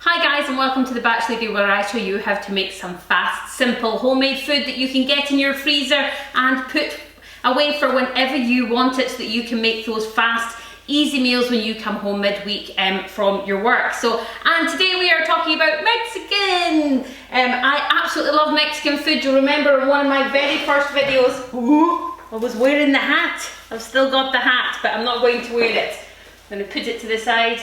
Hi guys, and welcome to the Batch Lady, where I show you how to make some fast, simple, homemade food that you can get in your freezer and put away for whenever you want it, so that you can make those fast, easy meals when you come home midweek from your work. And today we are talking about Mexican. I absolutely love Mexican food. You'll remember in one of my very first videos, I was wearing the hat. I've still got the hat, but I'm not going to wear it. I'm going to put it to the side.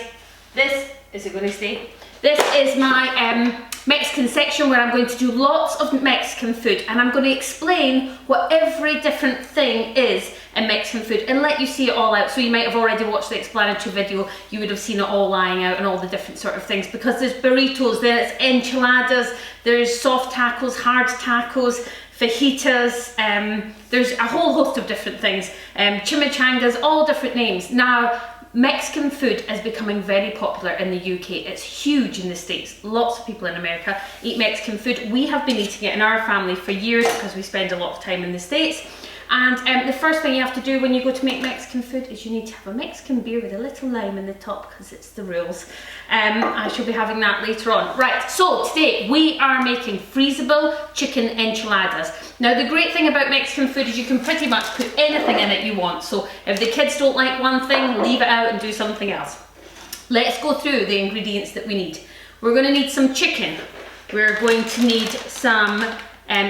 Is it going to stay? This is my Mexican section where I'm going to do lots of Mexican food, and I'm going to explain what every different thing is in Mexican food and let you see it all out. So you might have already watched the explanatory video, you would have seen it all lying out and all the different sort of things, because there's burritos, there's enchiladas, there's soft tacos, hard tacos, fajitas, there's a whole host of different things, chimichangas, all different names. Now, Mexican food is becoming very popular in the UK. It's huge in the States. Lots of people in America eat Mexican food. We have been eating it in our family for years because we spend a lot of time in the States. And the first thing you have to do when you go to make Mexican food is you need to have a Mexican beer with a little lime in the top, because it's the rules. I shall be having that later on. Right, so today we are making freezable chicken enchiladas. Now the great thing about Mexican food is you can pretty much put anything in it you want. So if the kids don't like one thing, leave it out and do something else. Let's go through the ingredients that we need. We're going to need some chicken. We're going to need some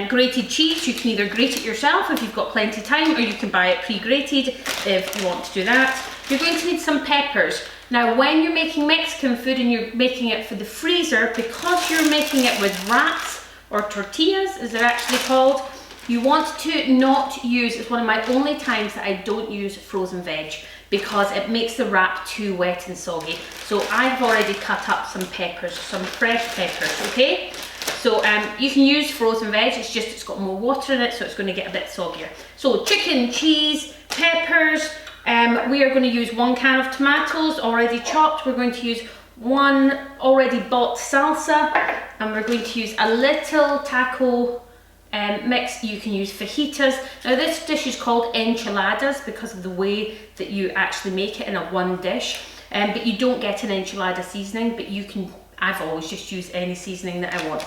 grated cheese. You can either grate it yourself if you've got plenty of time, or you can buy it pre-grated if you want to do that. You're going to need some peppers. Now when you're making Mexican food and you're making it for the freezer, because you're making it with wraps or tortillas as they're actually called, you want to not use, it's one of my only times that I don't use frozen veg, because it makes the wrap too wet and soggy. So I've already cut up some peppers, some fresh peppers, okay? So you can use frozen veg, it's just it's got more water in it, so it's going to get a bit soggier. So chicken, cheese, peppers, we are going to use 1 can of tomatoes already chopped. We're going to use 1 already bought salsa, and we're going to use a little taco mix. You can use fajitas. Now this dish is called enchiladas because of the way that you actually make it in a one dish, but you don't get an enchilada seasoning, but you can, I've always just used any seasoning that I want.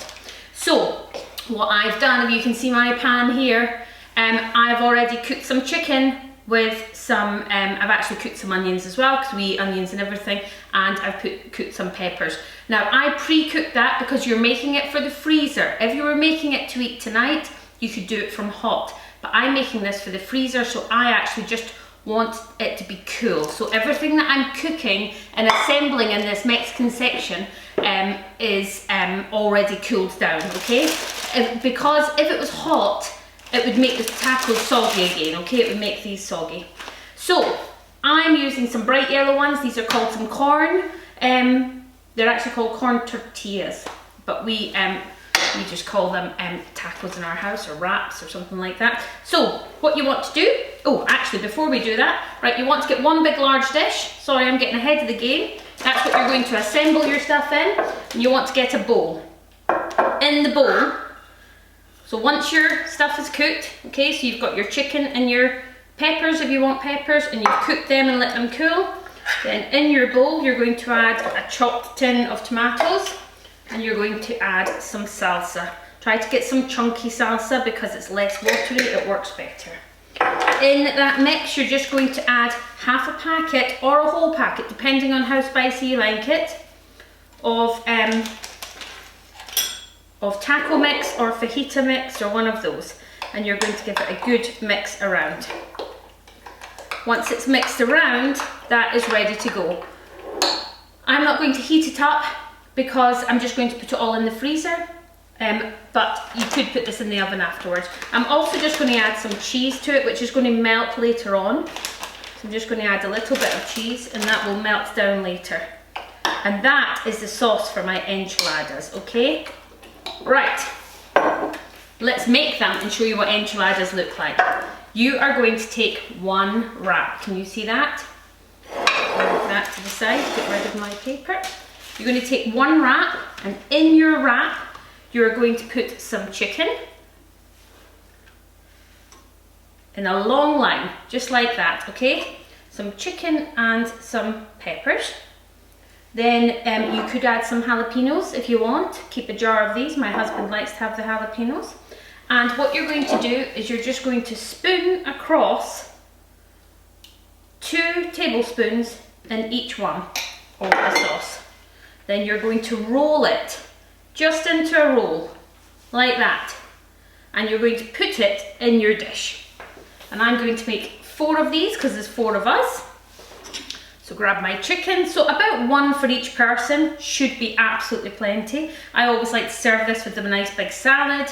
So what I've done, if you can see my pan here, I've already cooked some chicken with some, I've actually cooked some onions as well, because we eat onions and everything, and I've cooked some peppers. Now I pre-cooked that because you're making it for the freezer. If you were making it to eat tonight, you could do it from hot, but I'm making this for the freezer, so I actually just want it to be cool. So everything that I'm cooking and assembling in this Mexican section is already cooled down, okay? Because if it was hot, it would make the tacos soggy again, okay? It would make these soggy. So I'm using some bright yellow ones. These are called some corn. They're actually called corn tortillas, but we just call them tacos in our house, or wraps or something like that. So what you want to do, oh actually before we do that, right, you want to get 1 big large dish. Sorry, I'm getting ahead of the game. That's what you're going to assemble your stuff in, and you want to get a bowl. In the bowl, so once your stuff is cooked, okay, so you've got your chicken and your peppers if you want peppers, and you've cooked them and let them cool, then in your bowl you're going to add a chopped tin of tomatoes, and you're going to add some salsa. Try to get some chunky salsa because it's less watery, it works better. In that mix you're just going to add half a packet or a whole packet, depending on how spicy you like it, of taco mix or fajita mix, or one of those, and you're going to give it a good mix around. Once it's mixed around, that is ready to go. I'm not going to heat it up because I'm just going to put it all in the freezer, but you could put this in the oven afterwards. I'm also just going to add some cheese to it, which is going to melt later on. So I'm just going to add a little bit of cheese, and that will melt down later. And that is the sauce for my enchiladas, okay? Right, let's make them and show you what enchiladas look like. You are going to take 1 wrap. Can you see that? Move that to the side, get rid of my paper. You're going to take 1 wrap, and in your wrap, you're going to put some chicken in a long line, just like that, okay? Some chicken and some peppers. Then you could add some jalapenos if you want. Keep a jar of these. My husband likes to have the jalapenos. And what you're going to do is you're just going to spoon across 2 tablespoons in each one of the sauce. Then you're going to roll it just into a roll, like that. And you're going to put it in your dish. And I'm going to make 4 of these because there's 4 of us. So grab my chicken. So about 1 for each person should be absolutely plenty. I always like to serve this with a nice big salad.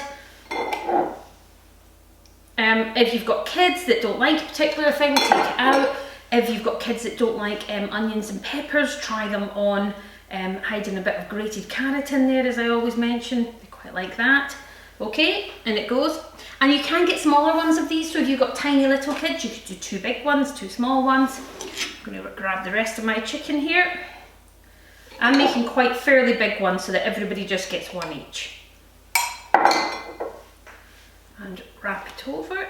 If you've got kids that don't like a particular thing, take it out. If you've got kids that don't like onions and peppers, try them on hiding a bit of grated carrot in there, as I always mention. They quite like that. Okay, and it goes. And you can get smaller ones of these, so if you've got tiny little kids, you could do 2 big ones, 2 small ones. I'm going to grab the rest of my chicken here. I'm making quite fairly big ones so that everybody just gets 1 each. And wrap it over.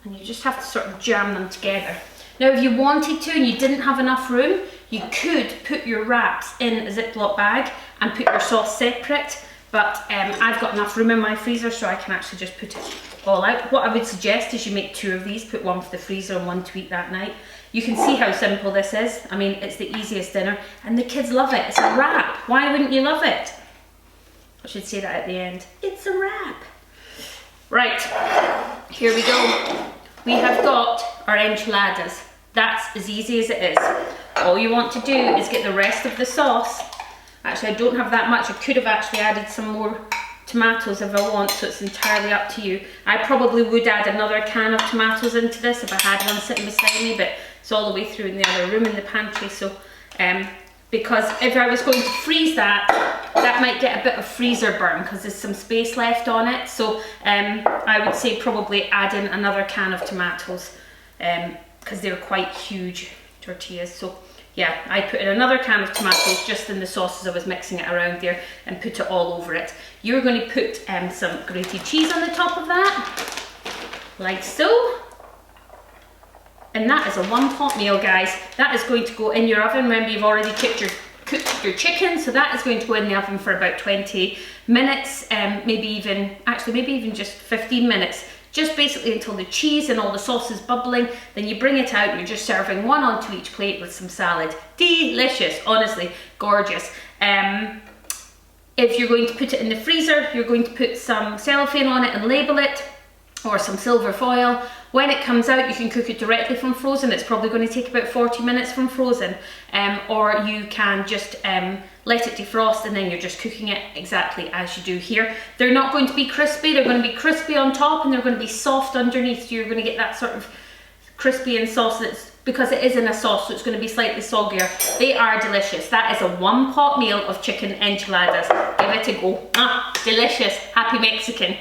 And you just have to sort of jam them together. Now if you wanted to and you didn't have enough room, you could put your wraps in a Ziploc bag and put your sauce separate. But I've got enough room in my freezer, so I can actually just put it all out. What I would suggest is you make 2 of these, put 1 for the freezer and 1 to eat that night. You can see how simple this is. I mean, it's the easiest dinner and the kids love it. It's a wrap. Why wouldn't you love it? I should say that at the end. It's a wrap. Right, here we go. We have got our enchiladas. That's as easy as it is. All you want to do is get the rest of the sauce. Actually, I don't have that much. I could have actually added some more tomatoes if I want, so it's entirely up to you. I probably would add another can of tomatoes into this if I had one sitting beside me, but it's all the way through in the other room in the pantry. So, because if I was going to freeze that, that might get a bit of freezer burn because there's some space left on it. So I would say probably add in another can of tomatoes because they're quite huge tortillas. So yeah, I put in another can of tomatoes just in the sauce as I was mixing it around there and put it all over it. You're going to put some grated cheese on the top of that, like so. And that is a 1-pot meal, guys. That is going to go in your oven. Remember, you've already cooked your chicken, so that is going to go in the oven for about 20 minutes, maybe even just 15 minutes. Just basically until the cheese and all the sauce is bubbling. Then you bring it out and you're just serving 1 onto each plate with some salad. Delicious, honestly, gorgeous. If you're going to put it in the freezer, you're going to put some cellophane on it and label it, or some silver foil. When it comes out, you can cook it directly from frozen. It's probably going to take about 40 minutes from frozen. Or you can just let it defrost and then you're just cooking it exactly as you do here. They're not going to be crispy. They're going to be crispy on top and they're going to be soft underneath. So you're going to get that sort of crispy and sauce that's, because it is in a sauce, so it's going to be slightly soggier. They are delicious. That is a 1-pot meal of chicken enchiladas. Give it a go. Ah, delicious. Happy Mexican.